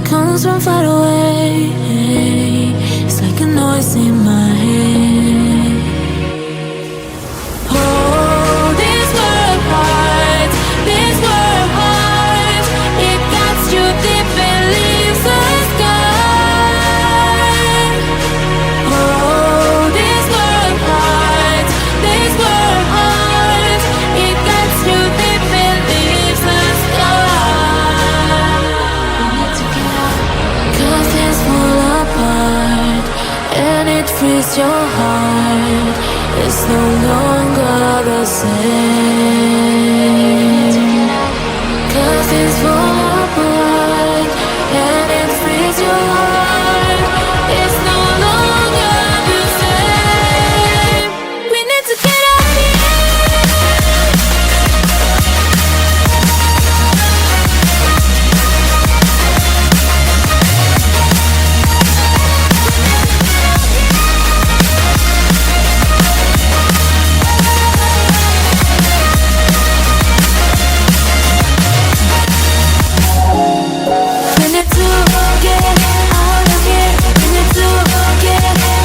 comes from far away. It's like a noise in my head. Oh, this world heart, this world heart, it cuts you deep and leaves a scar. Oh, this world heart, this world heart, it cuts you deep and leaves a scar. Cause it's full apart and it frees your heart. It's no longer the same. Cause it's full apart and it frees your heart. It's no longer the same. We need to get out of here. We need to get out of here. We need to get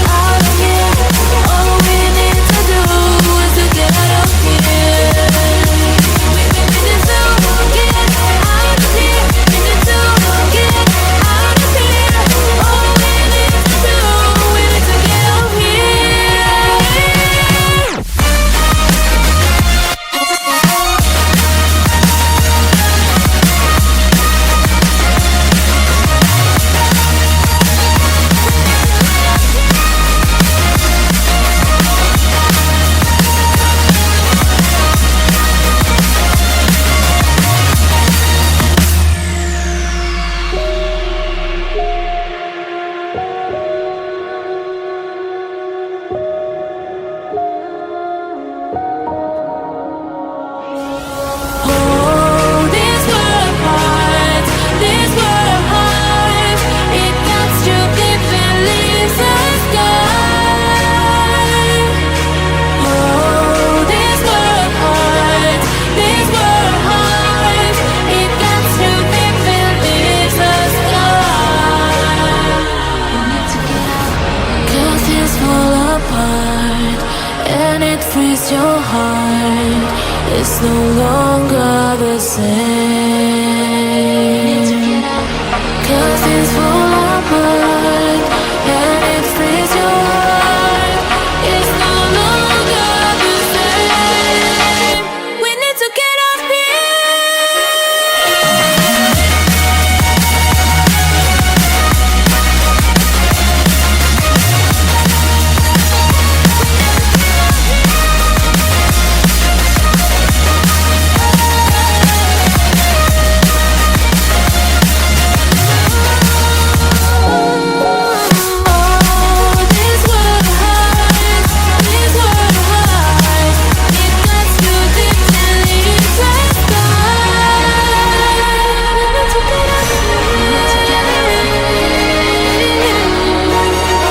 out of here. All we need to do is to get out of here. We need to get out of here. We need to get out of here. All we need to do, we need to get out of here. Oh, this world heart, this world heart, it cuts you deep and leaves a scar. Oh, this world heart, it cuts you deep and leaves a scar. Cause it's full apart and it frees your heart. It's no longer the same.